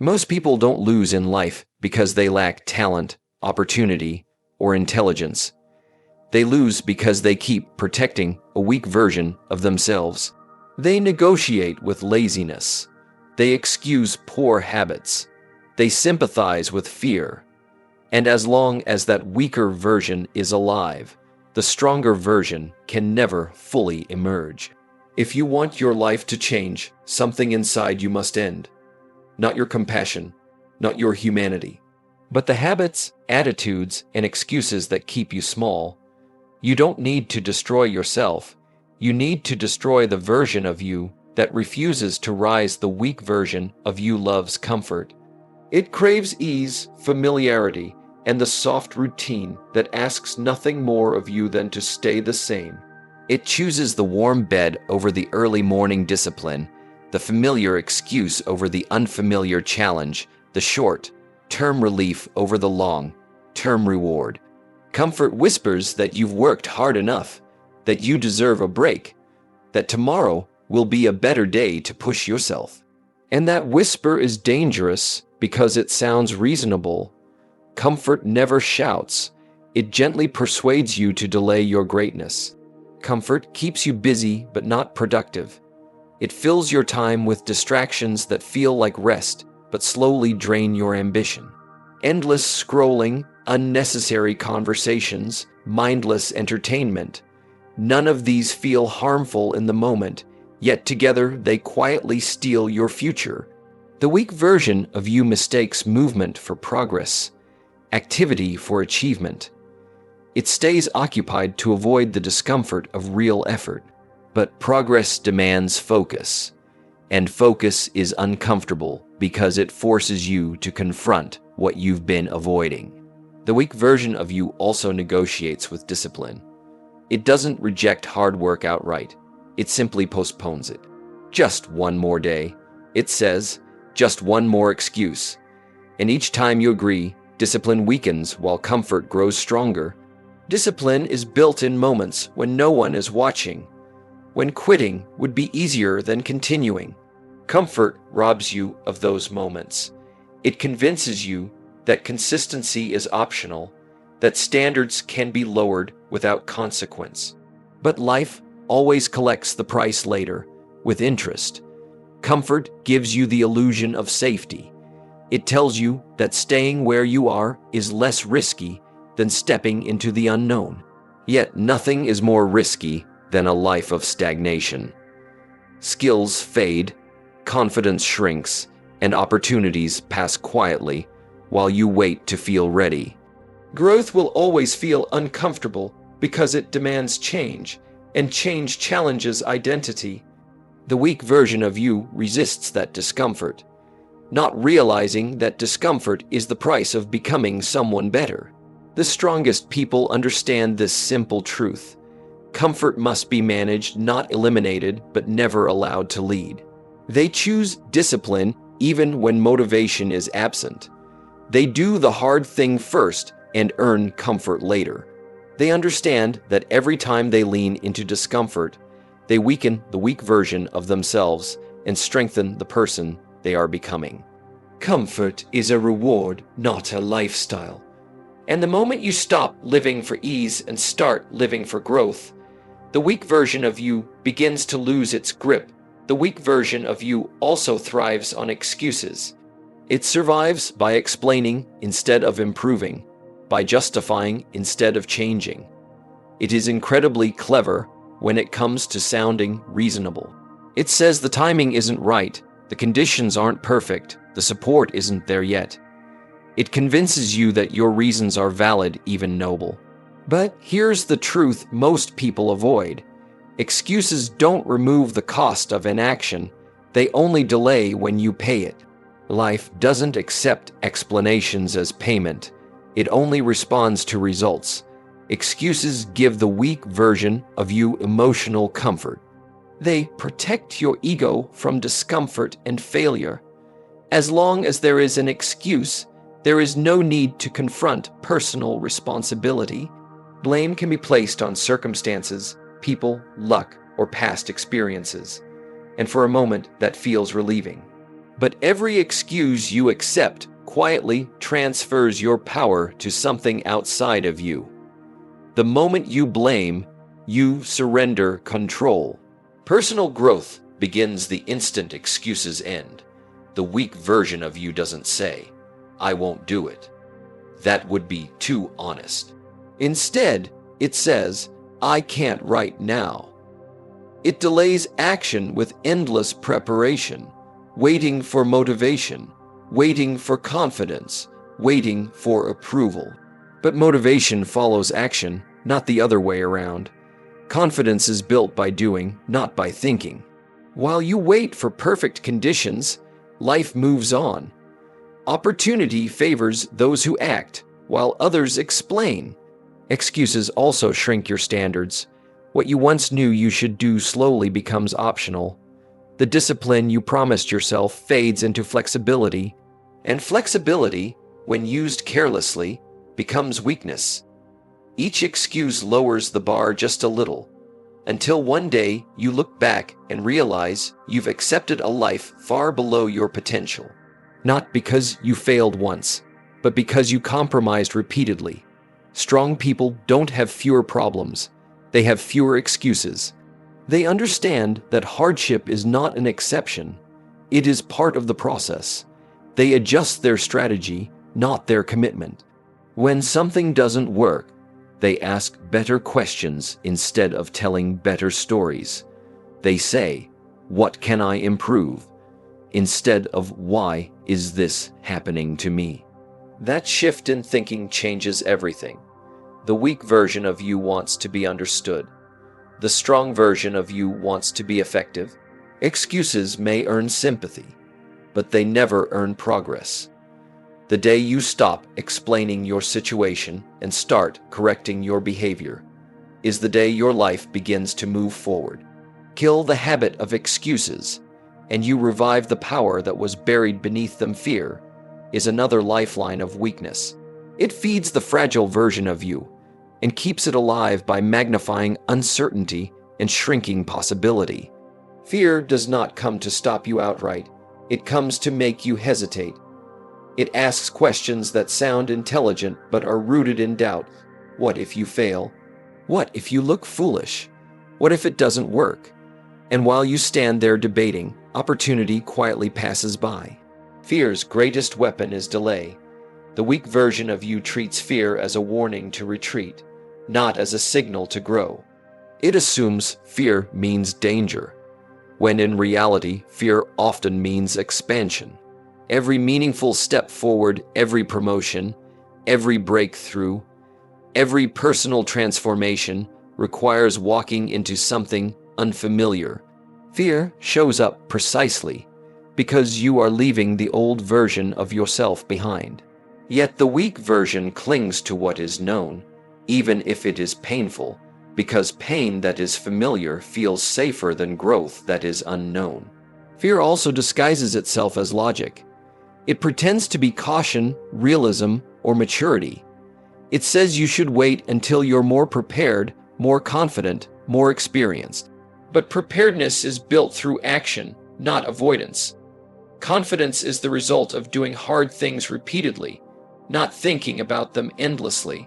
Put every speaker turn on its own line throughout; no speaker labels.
Most people don't lose in life because they lack talent, opportunity, or intelligence. They lose because they keep protecting a weak version of themselves. They negotiate with laziness. They excuse poor habits. They sympathize with fear. And as long as that weaker version is alive, the stronger version can never fully emerge. If you want your life to change, something inside you must end. Not your compassion, not your humanity, but the habits, attitudes, and excuses that keep you small. You don't need to destroy yourself. You need to destroy the version of you that refuses to rise. The weak version of you loves comfort. It craves ease, familiarity, and the soft routine that asks nothing more of you than to stay the same. It chooses the warm bed over the early morning discipline, the familiar excuse over the unfamiliar challenge, the short-term relief over the long-term reward. Comfort whispers that you've worked hard enough, that you deserve a break, that tomorrow will be a better day to push yourself. And that whisper is dangerous because it sounds reasonable. Comfort never shouts. It gently persuades you to delay your greatness. Comfort keeps you busy but not productive. It fills your time with distractions that feel like rest but slowly drain your ambition. Endless scrolling, unnecessary conversations, mindless entertainment. None of these feel harmful in the moment, yet together they quietly steal your future. The weak version of you mistakes movement for progress, activity for achievement. It stays occupied to avoid the discomfort of real effort. But progress demands focus, and focus is uncomfortable because it forces you to confront what you've been avoiding. The weak version of you also negotiates with discipline. It doesn't reject hard work outright. It simply postpones it. Just one more day, it says, just one more excuse. And each time you agree, discipline weakens while comfort grows stronger. Discipline is built in moments when no one is watching, when quitting would be easier than continuing. Comfort robs you of those moments. It convinces you that consistency is optional, that standards can be lowered without consequence. But life always collects the price later, with interest. Comfort gives you the illusion of safety. It tells you that staying where you are is less risky than stepping into the unknown. Yet nothing is more risky than a life of stagnation. Skills fade, confidence shrinks, and opportunities pass quietly while you wait to feel ready. Growth will always feel uncomfortable because it demands change, and change challenges identity. The weak version of you resists that discomfort, not realizing that discomfort is the price of becoming someone better. The strongest people understand this simple truth. Comfort must be managed, not eliminated, but never allowed to lead. They choose discipline even when motivation is absent. They do the hard thing first and earn comfort later. They understand that every time they lean into discomfort, they weaken the weak version of themselves and strengthen the person they are becoming. Comfort is a reward, not a lifestyle. And the moment you stop living for ease and start living for growth, the weak version of you begins to lose its grip. The weak version of you also thrives on excuses. It survives by explaining instead of improving, by justifying instead of changing. It is incredibly clever when it comes to sounding reasonable. It says the timing isn't right, the conditions aren't perfect, the support isn't there yet. It convinces you that your reasons are valid, even noble. But here's the truth most people avoid. Excuses don't remove the cost of inaction. They only delay when you pay it. Life doesn't accept explanations as payment. It only responds to results. Excuses give the weak version of you emotional comfort. They protect your ego from discomfort and failure. As long as there is an excuse, there is no need to confront personal responsibility. Blame can be placed on circumstances, people, luck, or past experiences. And for a moment, that feels relieving. But every excuse you accept quietly transfers your power to something outside of you. The moment you blame, you surrender control. Personal growth begins the instant excuses end. The weak version of you doesn't say, "I won't do it." That would be too honest. Instead, it says, "I can't right now." It delays action with endless preparation, waiting for motivation, waiting for confidence, waiting for approval. But motivation follows action, not the other way around. Confidence is built by doing, not by thinking. While you wait for perfect conditions, life moves on. Opportunity favors those who act, while others explain. Excuses also shrink your standards. What you once knew you should do slowly becomes optional. The discipline you promised yourself fades into flexibility, and flexibility, when used carelessly, becomes weakness. Each excuse lowers the bar just a little, until one day you look back and realize you've accepted a life far below your potential. Not because you failed once, but because you compromised repeatedly. Strong people don't have fewer problems. They have fewer excuses. They understand that hardship is not an exception. It is part of the process. They adjust their strategy, not their commitment. When something doesn't work, they ask better questions instead of telling better stories. They say, "What can I improve?" instead of "Why is this happening to me?" That shift in thinking changes everything. The weak version of you wants to be understood. The strong version of you wants to be effective. Excuses may earn sympathy, but they never earn progress. The day you stop explaining your situation and start correcting your behavior is the day your life begins to move forward. Kill the habit of excuses, and you revive the power that was buried beneath them. Fear is another lifeline of weakness. It feeds the fragile version of you and keeps it alive by magnifying uncertainty and shrinking possibility. Fear does not come to stop you outright. It comes to make you hesitate. It asks questions that sound intelligent but are rooted in doubt. What if you fail? What if you look foolish? What if it doesn't work? And while you stand there debating, opportunity quietly passes by. Fear's greatest weapon is delay. The weak version of you treats fear as a warning to retreat, not as a signal to grow. It assumes fear means danger, when in reality, fear often means expansion. Every meaningful step forward, every promotion, every breakthrough, every personal transformation requires walking into something unfamiliar. Fear shows up precisely because you are leaving the old version of yourself behind. Yet the weak version clings to what is known, even if it is painful, because pain that is familiar feels safer than growth that is unknown. Fear also disguises itself as logic. It pretends to be caution, realism, or maturity. It says you should wait until you're more prepared, more confident, more experienced. But preparedness is built through action, not avoidance. Confidence is the result of doing hard things repeatedly, not thinking about them endlessly.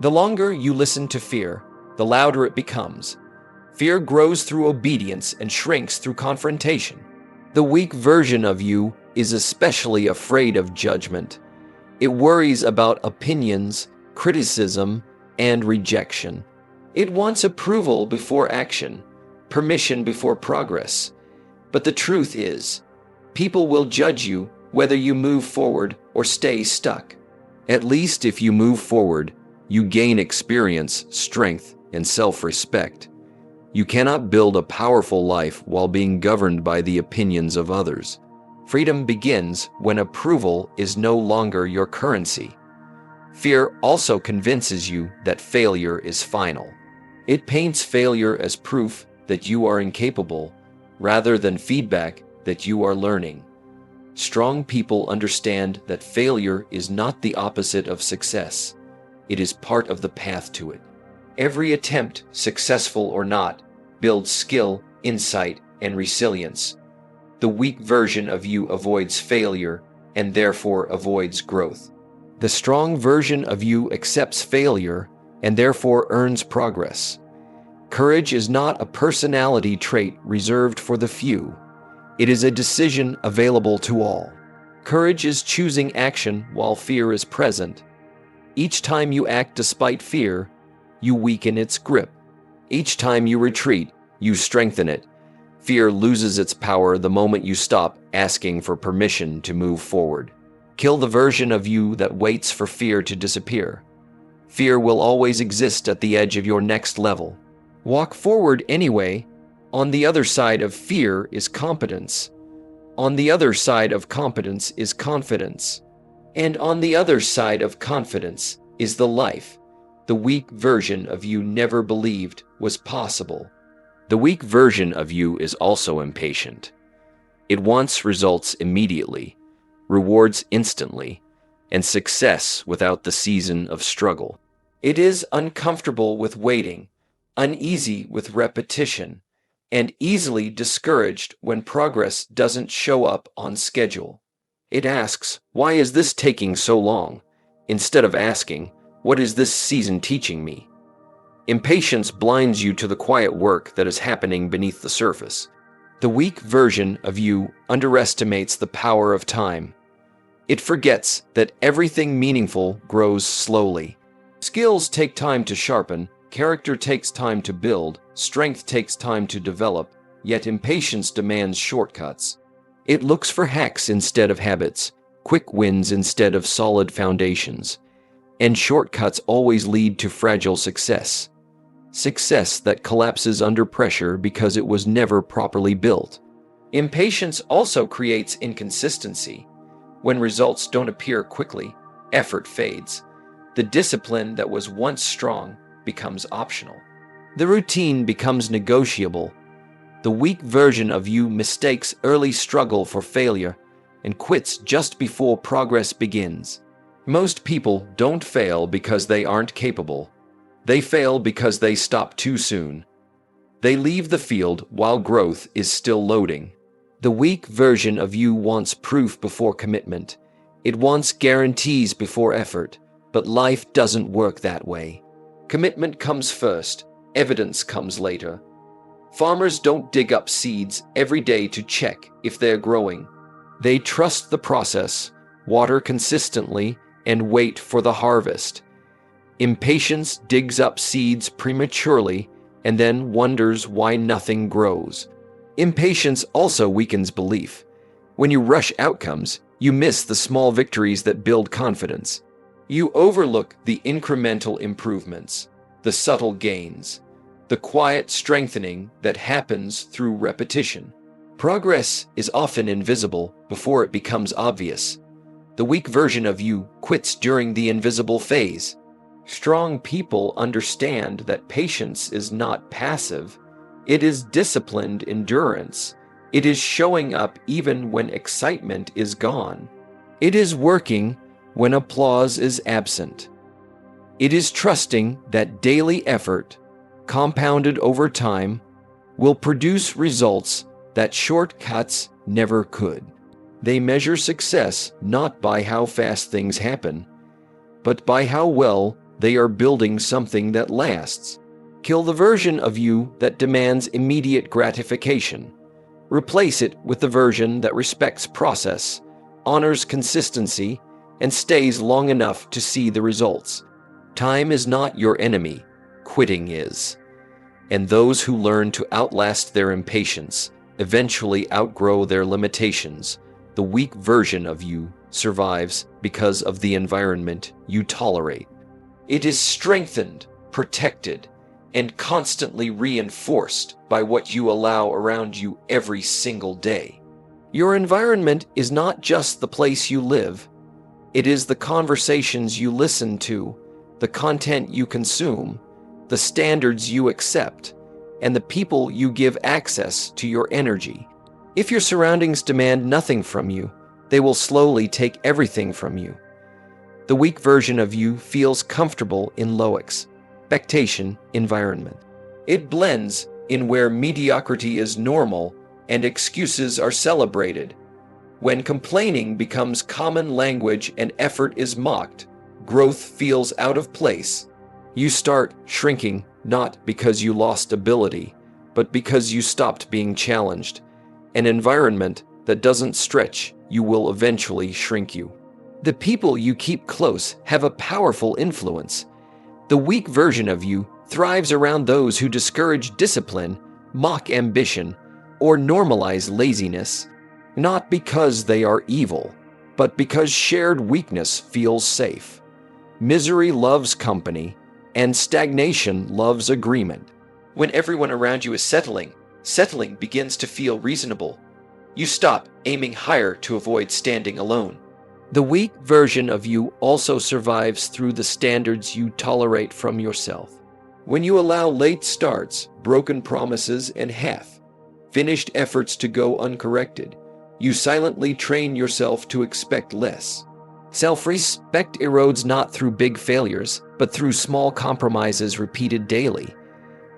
The longer you listen to fear, the louder it becomes. Fear grows through obedience and shrinks through confrontation. The weak version of you is especially afraid of judgment. It worries about opinions, criticism, and rejection. It wants approval before action, permission before progress. But the truth is, people will judge you whether you move forward or stay stuck. At least if you move forward, you gain experience, strength, and self-respect. You cannot build a powerful life while being governed by the opinions of others. Freedom begins when approval is no longer your currency. Fear also convinces you that failure is final. It paints failure as proof that you are incapable, rather than feedback that you are learning. Strong people understand that failure is not the opposite of success. It is part of the path to it. Every attempt, successful or not, builds skill, insight, and resilience. The weak version of you avoids failure and therefore avoids growth. The strong version of you accepts failure and therefore earns progress. Courage is not a personality trait reserved for the few. It is a decision available to all. Courage is choosing action while fear is present. Each time you act despite fear, you weaken its grip. Each time you retreat, you strengthen it. Fear loses its power the moment you stop asking for permission to move forward. Kill the version of you that waits for fear to disappear. Fear will always exist at the edge of your next level. Walk forward anyway. On the other side of fear is competence. On the other side of competence is confidence. And on the other side of confidence is the life the weak version of you never believed was possible. The weak version of you is also impatient. It wants results immediately, rewards instantly, and success without the season of struggle. It is uncomfortable with waiting, uneasy with repetition, and easily discouraged when progress doesn't show up on schedule. It asks, "Why is this taking so long?" instead of asking, "What is this season teaching me?" Impatience blinds you to the quiet work that is happening beneath the surface. The weak version of you underestimates the power of time. It forgets that everything meaningful grows slowly. Skills take time to sharpen, character takes time to build, strength takes time to develop, yet impatience demands shortcuts. It looks for hacks instead of habits, quick wins instead of solid foundations. And shortcuts always lead to fragile success. Success that collapses under pressure because it was never properly built. Impatience also creates inconsistency. When results don't appear quickly, effort fades. The discipline that was once strong becomes optional. The routine becomes negotiable. The weak version of you mistakes early struggle for failure and quits just before progress begins. Most people don't fail because they aren't capable. They fail because they stop too soon. They leave the field while growth is still loading. The weak version of you wants proof before commitment. It wants guarantees before effort, but life doesn't work that way. Commitment comes first, evidence comes later. Farmers don't dig up seeds every day to check if they're growing. They trust the process, water consistently, and wait for the harvest. Impatience digs up seeds prematurely and then wonders why nothing grows. Impatience also weakens belief. When you rush outcomes, you miss the small victories that build confidence. You overlook the incremental improvements, the subtle gains, the quiet strengthening that happens through repetition. Progress is often invisible before it becomes obvious. The weak version of you quits during the invisible phase. Strong people understand that patience is not passive. It is disciplined endurance. It is showing up even when excitement is gone. It is working when applause is absent. It is trusting that daily effort, compounded over time, will produce results that shortcuts never could. They measure success not by how fast things happen, but by how well they are building something that lasts. Kill the version of you that demands immediate gratification. Replace it with the version that respects process, honors consistency, and stays long enough to see the results. Time is not your enemy, quitting is. And those who learn to outlast their impatience eventually outgrow their limitations. The weak version of you survives because of the environment you tolerate. It is strengthened, protected, and constantly reinforced by what you allow around you every single day. Your environment is not just the place you live. It is the conversations you listen to, the content you consume, the standards you accept, and the people you give access to your energy. If your surroundings demand nothing from you, they will slowly take everything from you. The weak version of you feels comfortable in low expectation environment. It blends in where mediocrity is normal and excuses are celebrated. When complaining becomes common language and effort is mocked, growth feels out of place. You start shrinking not because you lost ability, but because you stopped being challenged. An environment that doesn't stretch you will eventually shrink you. The people you keep close have a powerful influence. The weak version of you thrives around those who discourage discipline, mock ambition, or normalize laziness, not because they are evil, but because shared weakness feels safe. Misery loves company, and stagnation loves agreement. When everyone around you is settling begins to feel reasonable. You stop aiming higher to avoid standing alone. The weak version of you also survives through the standards you tolerate from yourself. When you allow late starts, broken promises, and half-finished efforts to go uncorrected, you silently train yourself to expect less. Self-respect erodes not through big failures, but through small compromises repeated daily.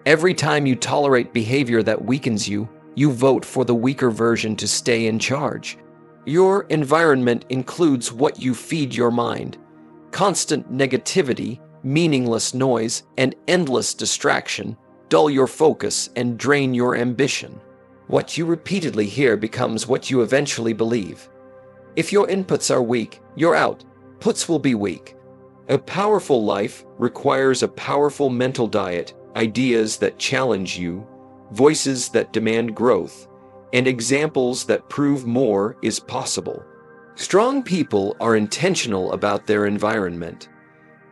Every time you tolerate behavior that weakens you, you vote for the weaker version to stay in charge. Your environment includes what you feed your mind. Constant negativity, meaningless noise, and endless distraction dull your focus and drain your ambition. What you repeatedly hear becomes what you eventually believe. If your inputs are weak, your outputs will be weak. A powerful life requires a powerful mental diet, ideas that challenge you, voices that demand growth, and examples that prove more is possible. Strong people are intentional about their environment.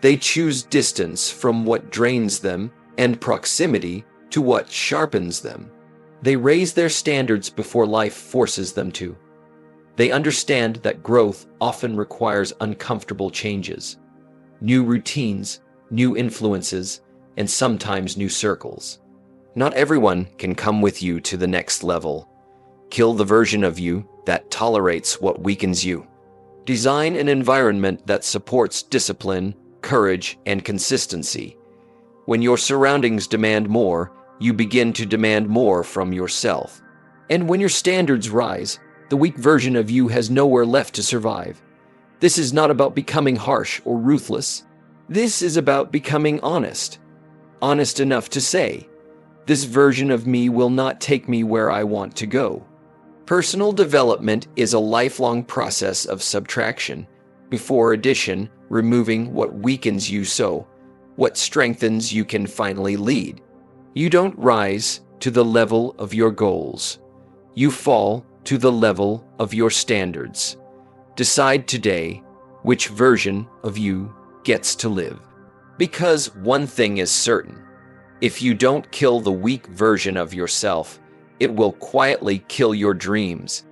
They choose distance from what drains them and proximity to what sharpens them. They raise their standards before life forces them to. They understand that growth often requires uncomfortable changes, new routines, new influences, and sometimes new circles. Not everyone can come with you to the next level. Kill the version of you that tolerates what weakens you. Design an environment that supports discipline, courage, and consistency. When your surroundings demand more, you begin to demand more from yourself. And when your standards rise, the weak version of you has nowhere left to survive. This is not about becoming harsh or ruthless. This is about becoming honest. Honest enough to say, this version of me will not take me where I want to go. Personal development is a lifelong process of subtraction, before addition, removing what weakens you so what strengthens you can finally lead. You don't rise to the level of your goals. You fall to the level of your standards. Decide today which version of you gets to live. Because one thing is certain. If you don't kill the weak version of yourself, it will quietly kill your dreams.